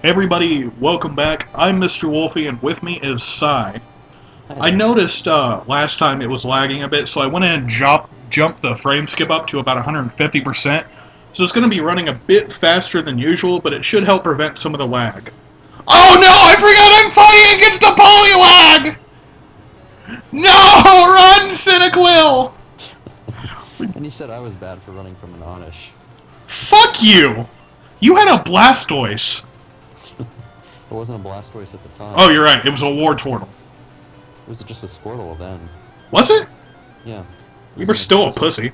Hey everybody, welcome back. I'm Mr. Wolfie, and with me is Cy. I noticed last time it was lagging a bit, so I went ahead and jumped the frame skip up to about 150%. So it's going to be running a bit faster than usual, but it should help prevent some of the lag. Oh no, I forgot I'm fighting against a polylag! No, run, Cynical! And you said I was bad for running from an Onish. Fuck you! You had a Blastoise. It wasn't a Blastoise at the time. Oh, you're right, it was a Wartortle. It was just a Squirtle then. Was it? Yeah. You were still a pussy.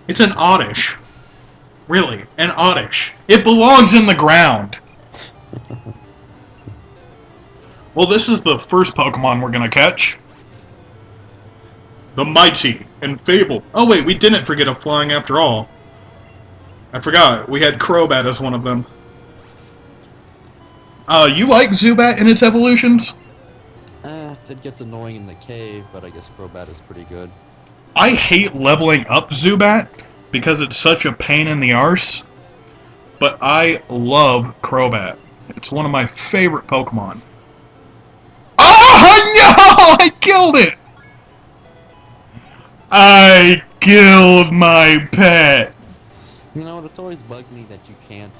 It's an Oddish. Really, an Oddish. It belongs in the ground. Well, this is the first Pokemon we're gonna catch. The Mighty and Fable. Oh wait, we didn't forget a flying after all. I forgot, we had Crobat as one of them. You like Zubat in its evolutions? It gets annoying in the cave, but I guess Crobat is pretty good. I hate leveling up Zubat because it's such a pain in the arse, but I love Crobat. It's one of my favorite Pokemon. Oh no! I killed it! I killed my pet! You know, it's always bugged me that you can't,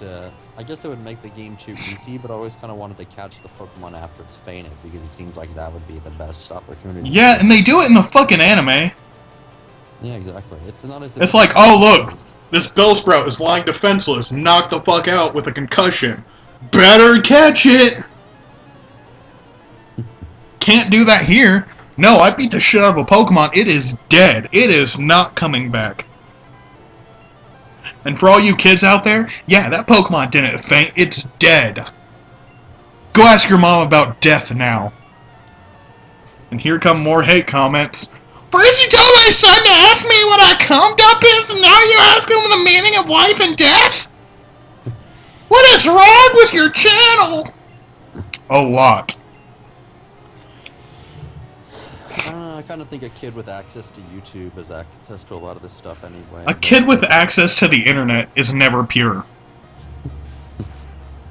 I guess it would make the game too easy, but I always kind of wanted to catch the Pokemon after it's fainted, because it seems like that would be the best opportunity. Yeah, and they do it in the fucking anime. Yeah, exactly. It's not as if it's like, oh look, this Bellsprout is lying defenseless, knocked the fuck out with a concussion. Better catch it! Can't do that here. No, I beat the shit out of a Pokemon. It is dead. It is not coming back. And for all you kids out there, yeah, that Pokemon didn't faint. It's dead. Go ask your mom about death now. And here come more hate comments. First you told my son to ask me what a cum dump is, and now you ask him the meaning of life and death? What is wrong with your channel? A lot. I don't know, I kind of think a kid with access to YouTube has access to a lot of this stuff anyway. A kid with access to the internet is never pure.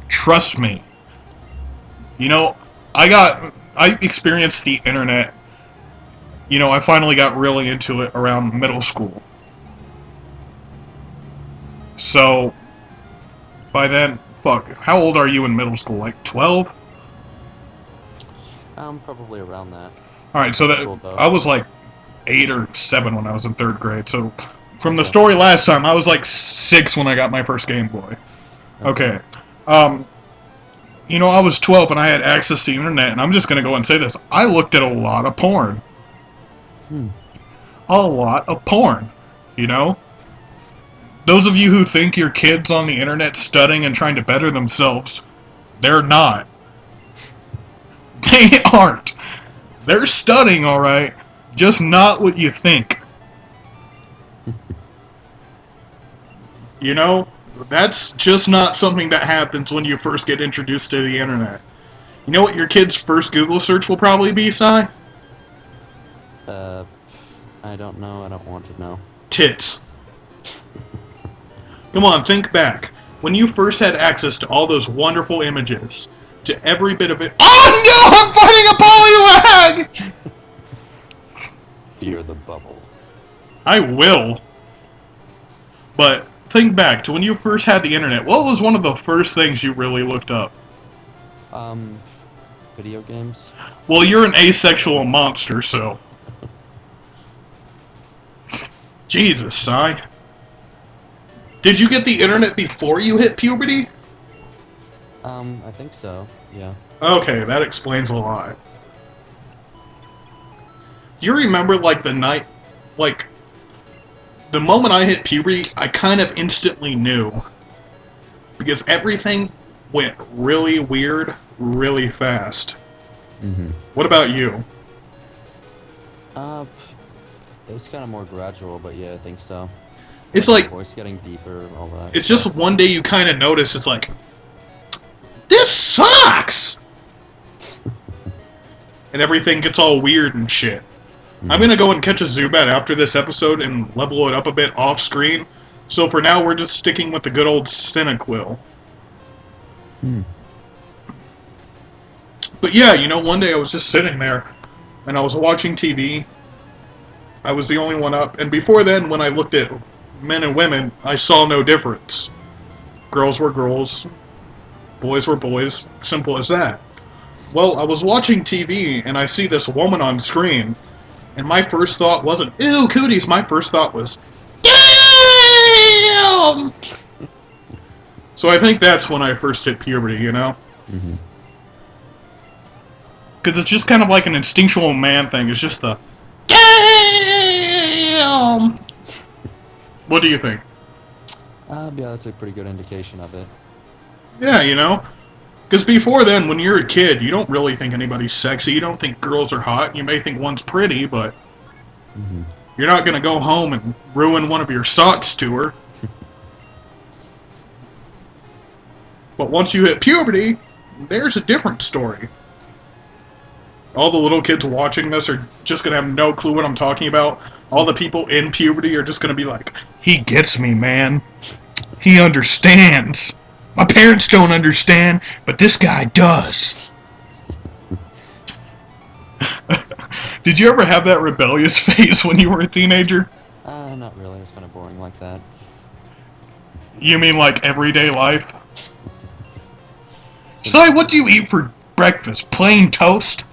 Trust me. You know, I experienced the internet. You know, I finally got really into it around middle school. So, by then, fuck, how old are you in middle school? Like 12? Probably around that. Alright, so that I was like 8 or 7 when I was in 3rd grade. So, from the story last time, I was like 6 when I got my first Game Boy. Okay. You know, I was 12 and I had access to the internet, and I'm just gonna go and say this. I looked at a lot of porn. A lot of porn. You know? Those of you who think your kids on the internet studying and trying to better themselves, they're not. They aren't. They're studying, alright, just not what you think. You know, that's just not something that happens when you first get introduced to the internet. You know what your kid's first Google search will probably be, Cy? I don't know, I don't want to know. Tits. Come on, think back. When you first had access to all those wonderful images, to every bit of it. Oh no! I'm fighting a polylag! Fear the bubble. I will. But think back to when you first had the internet. What was one of the first things you really looked up? Video games? Well, you're an asexual monster, so. Jesus, Cy. Did you get the internet before you hit puberty? I think so, yeah. Okay, that explains a lot. Do you remember, like, the night, like, the moment I hit puberty, I kind of instantly knew. Because everything went really weird, really fast. What about you? It was kind of more gradual, but yeah, I think so. It's like, voice getting deeper, all that. It's just one day you kind of notice, it's like, this sucks! And everything gets all weird and shit. I'm gonna go and catch a Zubat after this episode and level it up a bit off screen. So for now, we're just sticking with the good old Cyndaquil. But yeah, you know, one day I was just sitting there, and I was watching TV. I was the only one up, and before then, when I looked at men and women, I saw no difference. Girls were girls, boys were boys, simple as that. Well, I was watching TV, and I see this woman on screen, and my first thought wasn't, ew, cooties, my first thought was, damn! So I think that's when I first hit puberty, you know? Mm-hmm. Because it's just kind of like an instinctual man thing. It's just the damn. What do you think? Yeah, that's a pretty good indication of it. Yeah, you know? Because before then, when you're a kid, you don't really think anybody's sexy. You don't think girls are hot. You may think one's pretty, but you're not going to go home and ruin one of your socks to her. But once you hit puberty, there's a different story. All the little kids watching this are just going to have no clue what I'm talking about. All the people in puberty are just going to be like, he gets me, man. He understands. My parents don't understand, but this guy does. Did you ever have that rebellious phase when you were a teenager? Not really. It's kind of boring like that. You mean like everyday life? Si, what do you eat for breakfast? Plain toast?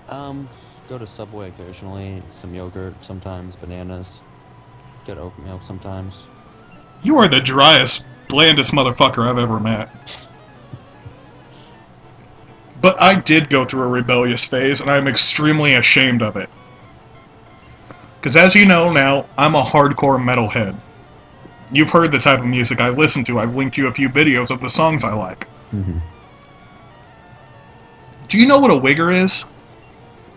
Go to Subway occasionally, some yogurt, sometimes bananas, get oat milk sometimes. You are the driest, blandest motherfucker I've ever met. But I did go through a rebellious phase, and I'm extremely ashamed of it. Because as you know now, I'm a hardcore metalhead. You've heard the type of music I listen to. I've linked you a few videos of the songs I like. Mm-hmm. Do you know what a wigger is?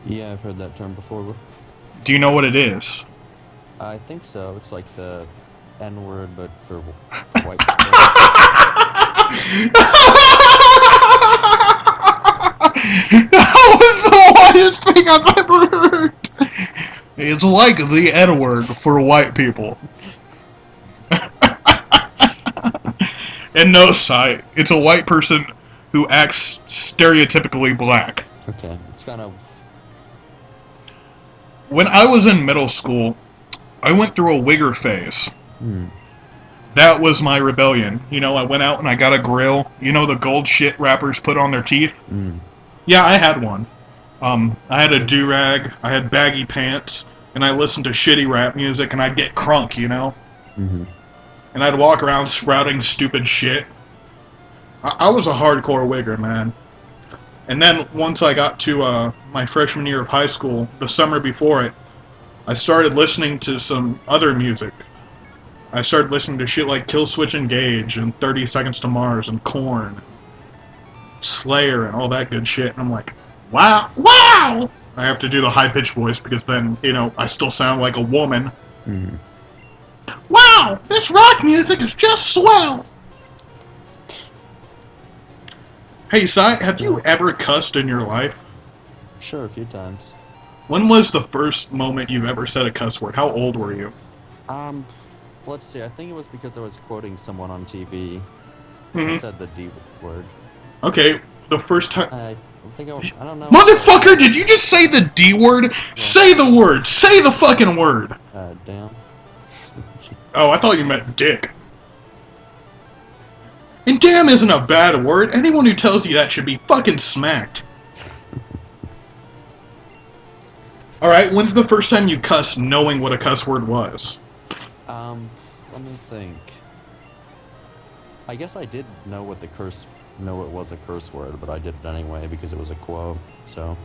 Yeah, I've heard that term before. Do you know what it is? I think so. It's like the N-word, but for white people. That was the whitest thing I've ever heard! It's like the N-word for white people. And no, Si, it's a white person who acts stereotypically black. Okay, it's kind of... When I was in middle school, I went through a wigger phase. That was my rebellion. You know, I went out and I got a grill. You know the gold shit rappers put on their teeth? Yeah, I had one. I had a do-rag, I had baggy pants, and I listened to shitty rap music, and I'd get crunk, you know? And I'd walk around sprouting stupid shit. I was a hardcore wigger, man. And then, once I got to my freshman year of high school, the summer before it, I started listening to some other music. I started listening to shit like Killswitch Engage and 30 Seconds to Mars and Korn, Slayer and all that good shit. And I'm like, wow, wow! I have to do the high-pitched voice because then, you know, I still sound like a woman. Wow, this rock music is just swell! Hey, Si, have you ever cussed in your life? Sure, a few times. When was the first moment you've ever said a cuss word? How old were you? Let's see. I think it was because I was quoting someone on TV. I said the D word. Okay, the first time... I don't know. Motherfucker, did you just say the D word? Yeah. Say the word! Say the fucking word! Damn. Oh, I thought you meant dick. And damn isn't a bad word. Anyone who tells you that should be fucking smacked. Alright, when's the first time you cussed knowing what a cuss word was? Let me think. I guess I did know it was a curse word, but I did it anyway because it was a quote, so.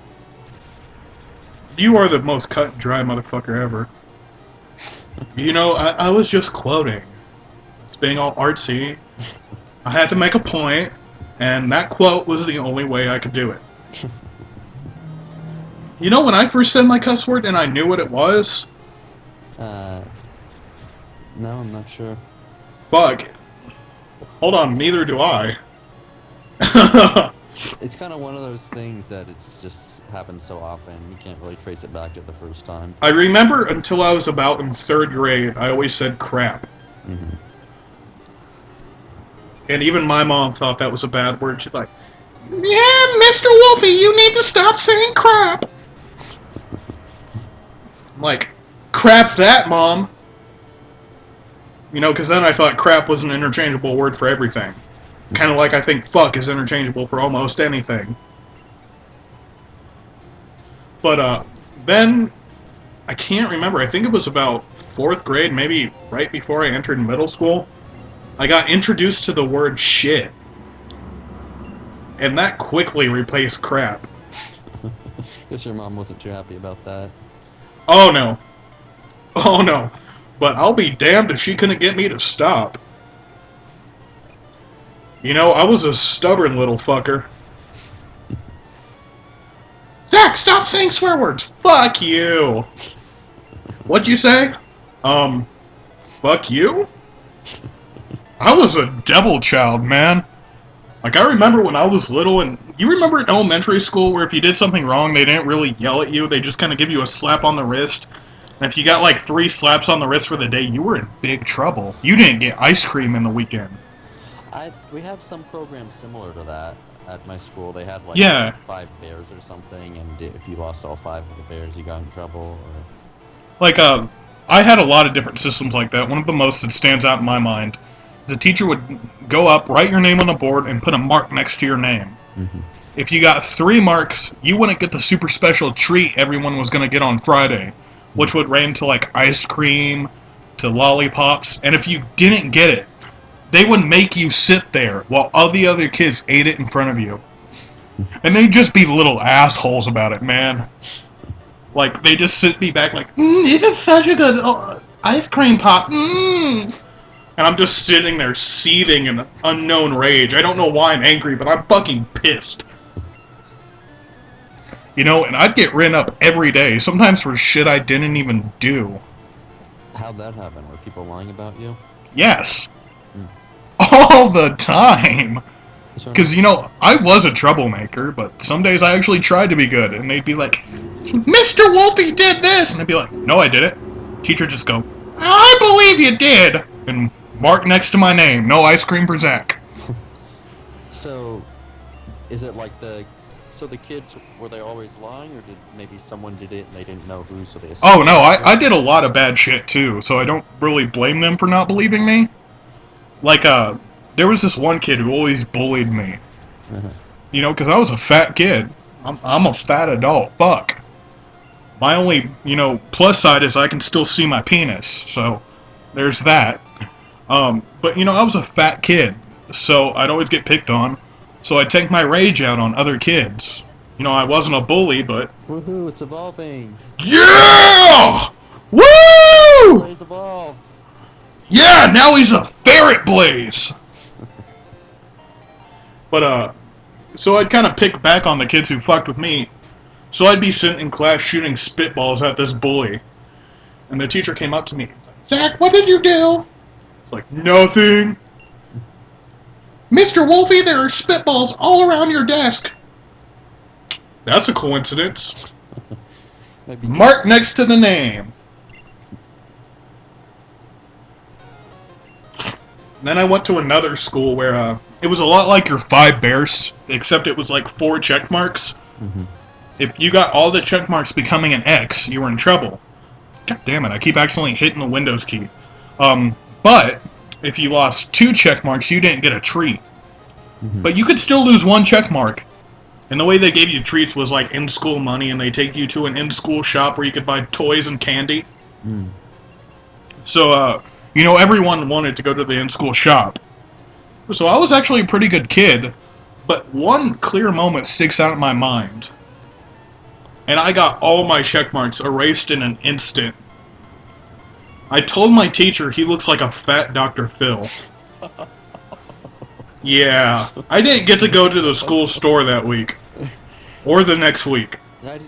You are the most cut and dry motherfucker ever. You know, I was just quoting. It's being all artsy. I had to make a point, and that quote was the only way I could do it. You know, when I first said my cuss word and I knew what it was? No, I'm not sure. Fuck. Hold on, neither do I. It's kind of one of those things that it's just happens so often, you can't really trace it back to the first time. I remember until I was about in 3rd grade, I always said crap. And even my mom thought that was a bad word. She's like, Yeah, Mr. Wolfie, you need to stop saying crap. I'm like, crap that, Mom. You know, because then I thought crap was an interchangeable word for everything. Kind of like I think fuck is interchangeable for almost anything. But, then, I can't remember, I think it was about 4th grade, maybe right before I entered middle school, I got introduced to the word shit. And that quickly replaced crap. Guess your mom wasn't too happy about that. Oh no. Oh no. But I'll be damned if she couldn't get me to stop. You know, I was a stubborn little fucker. Zach, stop saying swear words! Fuck you! What'd you say? Fuck you? I was a devil child, man. Like, I remember when I was little, and you remember in elementary school where if you did something wrong, they didn't really yell at you, they just kind of give you a slap on the wrist. And if you got like 3 slaps on the wrist for the day, you were in big trouble. You didn't get ice cream in the weekend. We have some programs similar to that at my school. They had like Yeah. 5 bears or something, and if you lost all 5 of the bears, you got in trouble. Or... Like, I had a lot of different systems like that. One of the most that stands out in my mind is a teacher would go up, write your name on the board, and put a mark next to your name. Mm-hmm. If you got 3 marks, you wouldn't get the super special treat everyone was going to get on Friday, which would range to like ice cream, to lollipops, and if you didn't get it, they would make you sit there while all the other kids ate it in front of you. And they'd just be little assholes about it, man. Like, they just sit me back like, this is such a good ice cream pop, And I'm just sitting there seething in unknown rage. I don't know why I'm angry, but I'm fucking pissed. You know, and I'd get written up every day, sometimes for shit I didn't even do. How'd that happen? Were people lying about you? Yes. All the time. Because, you know, I was a troublemaker, but some days I actually tried to be good, and they'd be like, Mr. Wolfie did this! And I'd be like, no, I didn't. Teacher just go, I believe you did! And mark next to my name, no ice cream for Zach. So, is it like so the kids, were they always lying, or did maybe someone did it and they didn't know who, so they assumed? Oh, no, I did a lot of bad shit, too, so I don't really blame them for not believing me. Like, there was this one kid who always bullied me. Uh-huh. You know, because I was a fat kid. I'm a fat adult. Fuck. My only, you know, plus side is I can still see my penis, so there's that. But, you know, I was a fat kid, so I'd always get picked on, so I'd take my rage out on other kids. You know, I wasn't a bully, but... Woohoo, it's evolving! Yeah! Woo! Blaze evolved! Yeah, now he's a ferret Blaze! But, so I'd kind of pick back on the kids who fucked with me. So I'd be sitting in class shooting spitballs at this bully. And the teacher came up to me. Zach, what did you do? It's like, nothing. Mr. Wolfie, there are spitballs all around your desk. That's a coincidence. Mark next to the name. Then I went to another school where it was a lot like your 5 bears, except it was like 4 check marks. Mm-hmm. If you got all the check marks becoming an X, you were in trouble. God damn it, I keep accidentally hitting the Windows key. But if you lost 2 check marks, you didn't get a treat. Mm-hmm. But you could still lose 1 check mark. And the way they gave you treats was like in-school money, and they take you to an in-school shop where you could buy toys and candy. Mm. So, you know, everyone wanted to go to the in-school shop. So I was actually a pretty good kid, but one clear moment sticks out in my mind. And I got all my check marks erased in an instant. I told my teacher he looks like a fat Dr. Phil. Yeah, I didn't get to go to the school store that week. Or the next week.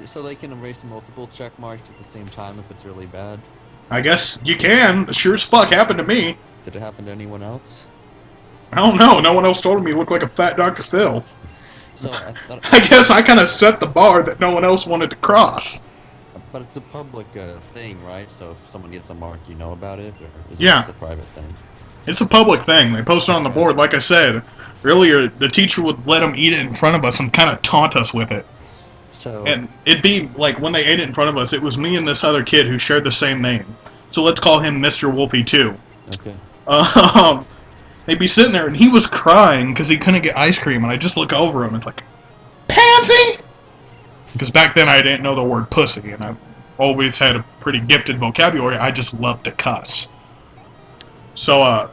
So they can erase multiple check marks at the same time if it's really bad? I guess you can. Sure as fuck happened to me. Did it happen to anyone else? I don't know. No one else told me he looked like a fat Dr. Phil. So I guess I kind of set the bar that no one else wanted to cross. But it's a public thing, right? So if someone gets a mark, you know about it? Or is it Yeah. just a private thing? It's a public thing. They post it on the board, like I said. Earlier, the teacher would let them eat it in front of us and kind of taunt us with it. So, And it'd be like when they ate it in front of us, it was me and this other kid who shared the same name. So let's call him Mr. Wolfie too. okay. They'd be sitting there and he was crying because he couldn't get ice cream, and I just look over him and it's like, Pansy! Because back then I didn't know the word pussy, and I always had a pretty gifted vocabulary. I just loved to cuss. So,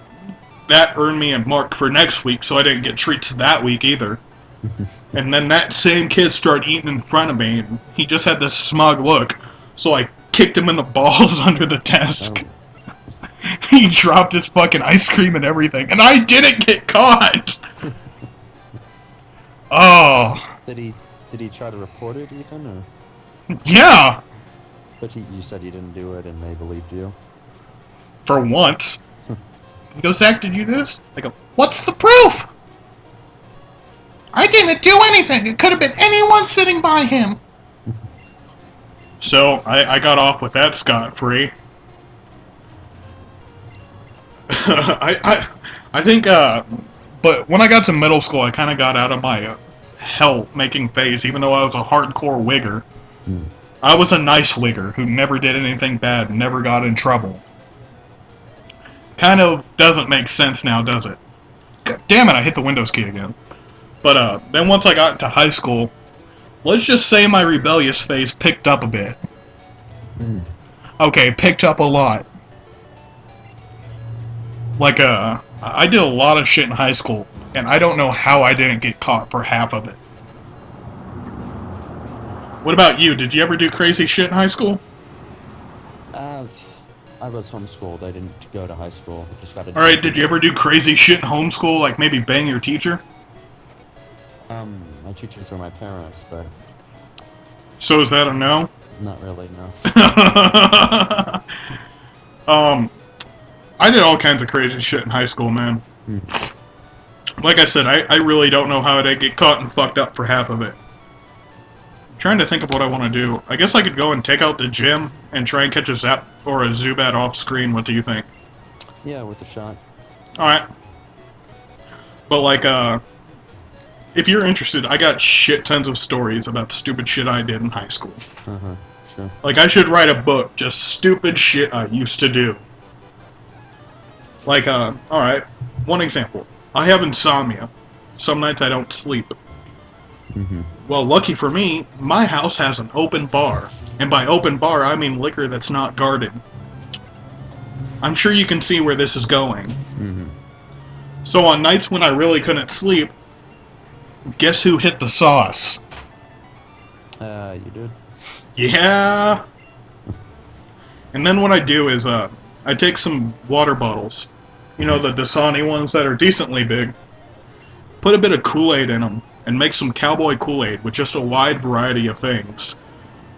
that earned me a mark for next week, so I didn't get treats that week either. And then that same kid started eating in front of me, and he just had this smug look, so I kicked him in the balls under the desk. Oh. He dropped his fucking ice cream and everything, and I didn't get caught! Oh. Did he try to report it even, or? Yeah! But you said you didn't do it, and they believed you. For once. He goes, Zach, did you do this? I go, what's the proof? I didn't do anything. It could have been anyone sitting by him. So, I got off with that scot-free. I think, but when I got to middle school, I kind of got out of my hell-making phase, even though I was a hardcore wigger. I was a nice wigger who never did anything bad, never got in trouble. Kind of doesn't make sense now, does it? God damn it, I hit the Windows key again. But, then once I got into high school, let's just say my rebellious phase picked up a bit. Okay, picked up a lot. Like, I did a lot of shit in high school, and I don't know how I didn't get caught for half of it. What about you? Did you ever do crazy shit in high school? I was homeschooled. I didn't go to high school. I just got a Alright, did you ever do crazy shit in homeschool, like maybe bang your teacher? My teachers were my parents, but So is that a no? not really, no. I did all kinds of crazy shit in high school, man. Like I said, I really don't know how I'd get caught and fucked up for half of it. I'm trying to think of what I want to do. I guess I could go and take out the gym and try and catch a Zap or a Zubat off screen. What do you think? Yeah, with a shot. Alright. But like, if you're interested, I got shit tons of stories about stupid shit I did in high school. Sure. Like, I should write a book, just stupid shit I used to do. Like, alright, one example. I have insomnia. Some nights I don't sleep. Well, lucky for me, my house has an open bar. And by open bar, I mean liquor that's not guarded. I'm sure you can see where this is going. So on nights when I really couldn't sleep, guess who hit the sauce? You did? Yeah! And then what I do is, I take some water bottles. You know, the Dasani ones that are decently big. Put a bit of Kool-Aid in them, and make some cowboy Kool-Aid with just a wide variety of things.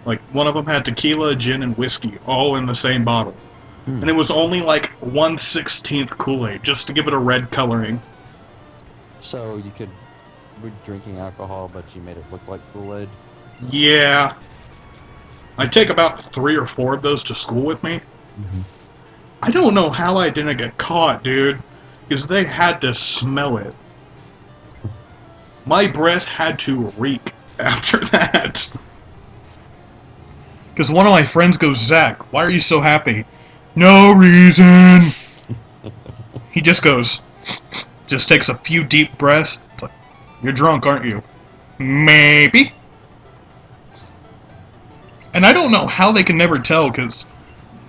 Like, one of them had tequila, gin, and whiskey, all in the same bottle. And it was only like 1/16 Kool-Aid, just to give it a red coloring. So you could be drinking alcohol, but you made it look like Kool-Aid? Yeah. I take about 3 or 4 of those to school with me. I don't know how I didn't get caught, dude. Because they had to smell it. My breath had to reek after that. Because one of my friends goes, Zach, why are you so happy? No reason. He just goes, just takes a few deep breaths. It's like, you're drunk, aren't you? Maybe. And I don't know how they can never tell, because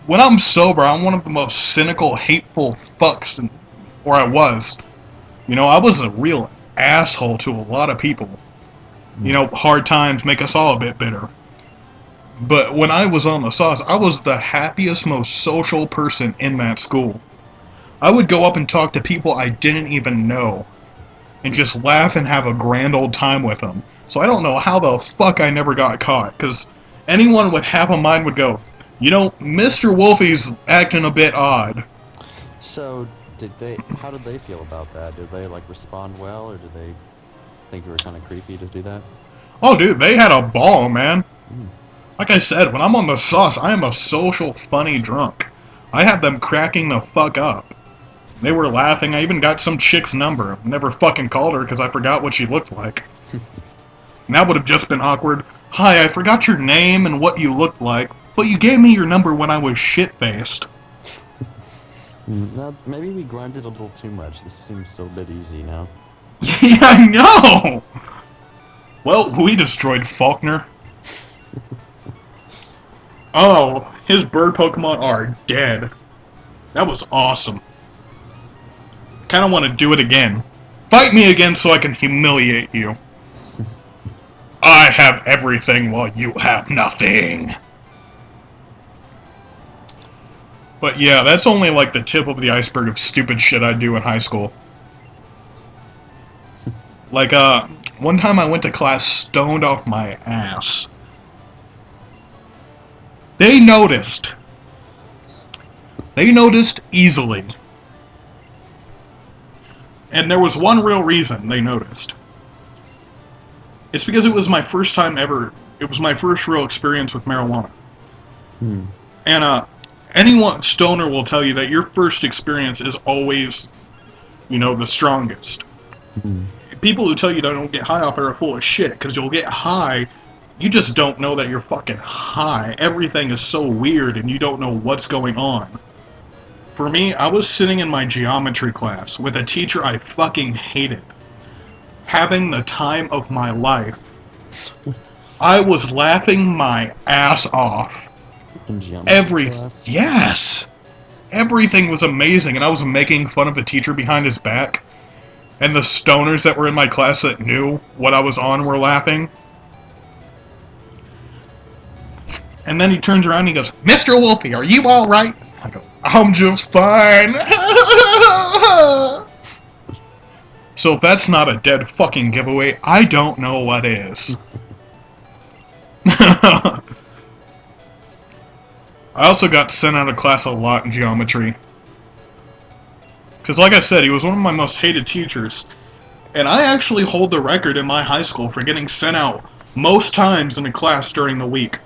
when I'm sober, I'm one of the most cynical, hateful fucks, or I was. You know, I was a real asshole to a lot of people. You know, hard times make us all a bit bitter. But when I was on the sauce, I was the happiest, most social person in that school. I would go up and talk to people I didn't even know, and just laugh and have a grand old time with them. So I don't know how the fuck I never got caught, because anyone with half a mind would go, you know, Mr. Wolfie's acting a bit odd. So, how did they feel about that? Did they, like, respond well, or did they think you were kind of creepy to do that? Oh, dude, they had a ball, man. Like I said, when I'm on the sauce, I am a social, funny drunk. I have them cracking the fuck up. They were laughing. I even got some chick's number. Never fucking called her because I forgot what she looked like. And that would have just been awkward. Hi, I forgot your name and what you looked like, but you gave me your number when I was shit-faced. Maybe we grinded a little too much. This seems so a bit easy now. Yeah, I know! Well, we destroyed Faulkner. Oh, his bird Pokemon are dead. That was awesome. Kinda want to do it again. Fight me again so I can humiliate you. I have everything while you have nothing. But yeah, that's only like the tip of the iceberg of stupid shit I do in high school. Like, one time I went to class stoned off my ass. They noticed. They noticed easily. And there was one real reason they noticed. It's because it was my first time ever, it was my first real experience with marijuana. And, anyone, stoner will tell you that your first experience is always, you know, the strongest. People who tell you that don't get high off it are full of shit, because you'll get high, you just don't know that you're fucking high. Everything is so weird, and you don't know what's going on. For me, I was sitting in my geometry class with a teacher I fucking hated. Having the time of my life. I was laughing my ass off. In geometry class? Yes! Everything was amazing, and I was making fun of the teacher behind his back. And the stoners that were in my class that knew what I was on were laughing. And then he turns around and he goes, Mr. Wolfie, are you alright? I go, I'm just fine. So if that's not a dead fucking giveaway, I don't know what is. I also got sent out of class a lot in geometry. Because like I said, he was one of my most hated teachers. And I actually hold the record in my high school for getting sent out most times in a class during the week.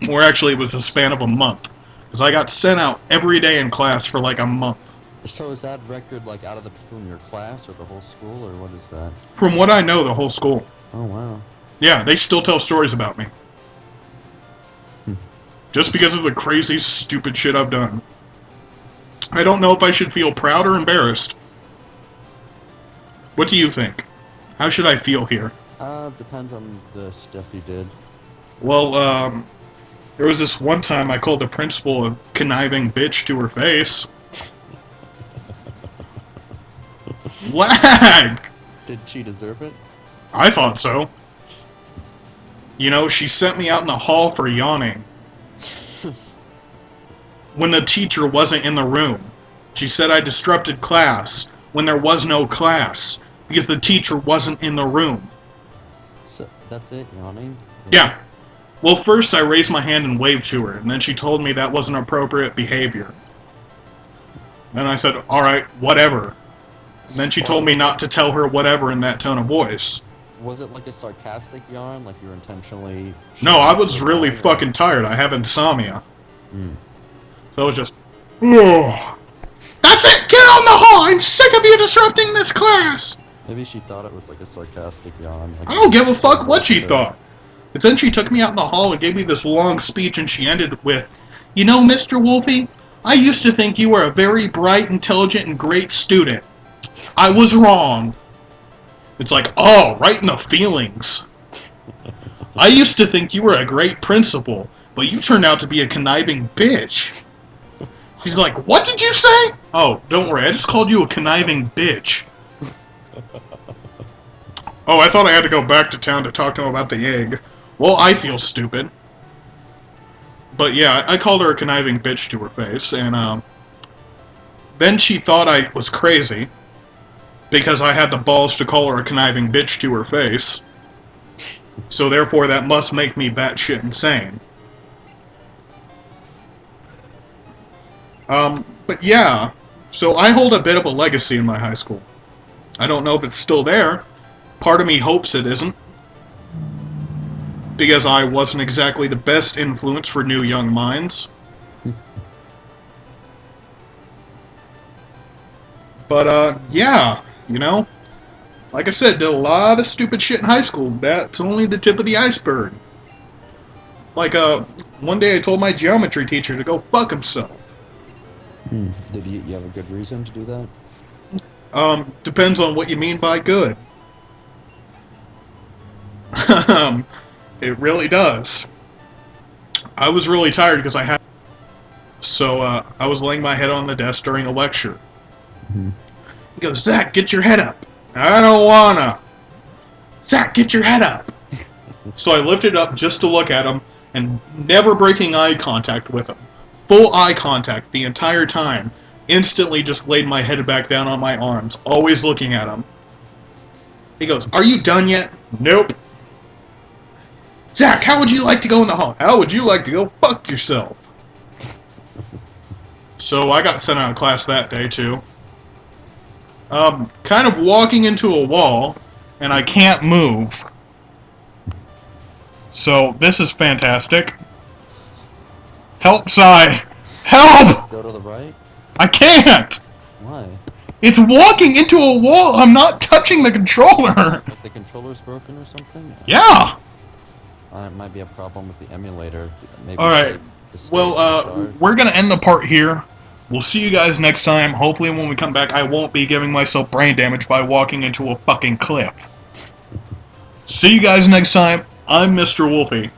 Or actually it was a span of a month. Because I got sent out every day in class for like a month. So is that record like out of the people in your class or the whole school, or what is that? From what I know, the whole school. Oh, wow. Yeah, they still tell stories about me. Just because of the crazy, stupid shit I've done. I don't know if I should feel proud or embarrassed. What do you think? How should I feel here? Depends on the stuff you did. Well, there was this one time I called the principal a conniving bitch to her face. Lag! Did she deserve it? I thought so. You know, she sent me out in the hall for yawning. When the teacher wasn't in the room. She said I disrupted class when there was no class because the teacher wasn't in the room. So, that's it, yawning? Yeah. Well, first I raised my hand and waved to her, and then she told me that wasn't appropriate behavior. Then I said, alright, whatever. And then she told me not to tell her whatever in that tone of voice. Was it like a sarcastic yawn, like you were intentionally... No, I was really fucking tired. I have insomnia. So it was just, ugh. That's it! Get on the hall! I'm sick of you disrupting this class! Maybe she thought it was like a sarcastic yawn. Like I don't give a fuck what she thought. But then she took me out in the hall and gave me this long speech, and she ended with, you know, Mr. Wolfie, I used to think you were a very bright, intelligent, and great student. I was wrong. It's like, oh, right in the feelings. I used to think you were a great principal, but you turned out to be a conniving bitch. She's like, what did you say? Oh, don't worry, I just called you a conniving bitch. Oh, I thought I had to go back to town to talk to him about the egg. Well, I feel stupid. But yeah, I called her a conniving bitch to her face, and then she thought I was crazy, because I had the balls to call her a conniving bitch to her face. So therefore that must make me batshit insane. But yeah, so I hold a bit of a legacy in my high school. I don't know if it's still there. Part of me hopes it isn't. Because I wasn't exactly the best influence for new young minds. But, yeah, you know, like I said, did a lot of stupid shit in high school. That's only the tip of the iceberg. Like, one day I told my geometry teacher to go fuck himself. Did you have a good reason to do that? Depends on what you mean by good. It really does. I was really tired because I had... So, I was laying my head on the desk during a lecture. He goes, Zach, get your head up. I don't wanna. Zach, get your head up. So I lifted up just to look at him, and never breaking eye contact with him. Full eye contact the entire time. Instantly just laid my head back down on my arms, always looking at him. He goes, are you done yet? Nope. Zach, how would you like to go in the hall? How would you like to go fuck yourself? So I got sent out of class that day, too. Kind of walking into a wall, and I can't move. So, this is fantastic. Help, Sai! Help! Go to the right? I can't! Why? It's walking into a wall! I'm not touching the controller! Like the controller's broken or something? Yeah! It might be a problem with the emulator. Maybe Alright, well, we're gonna end the part here. We'll see you guys next time. Hopefully when we come back, I won't be giving myself brain damage by walking into a fucking cliff. See you guys next time. I'm Mr. Wolfie.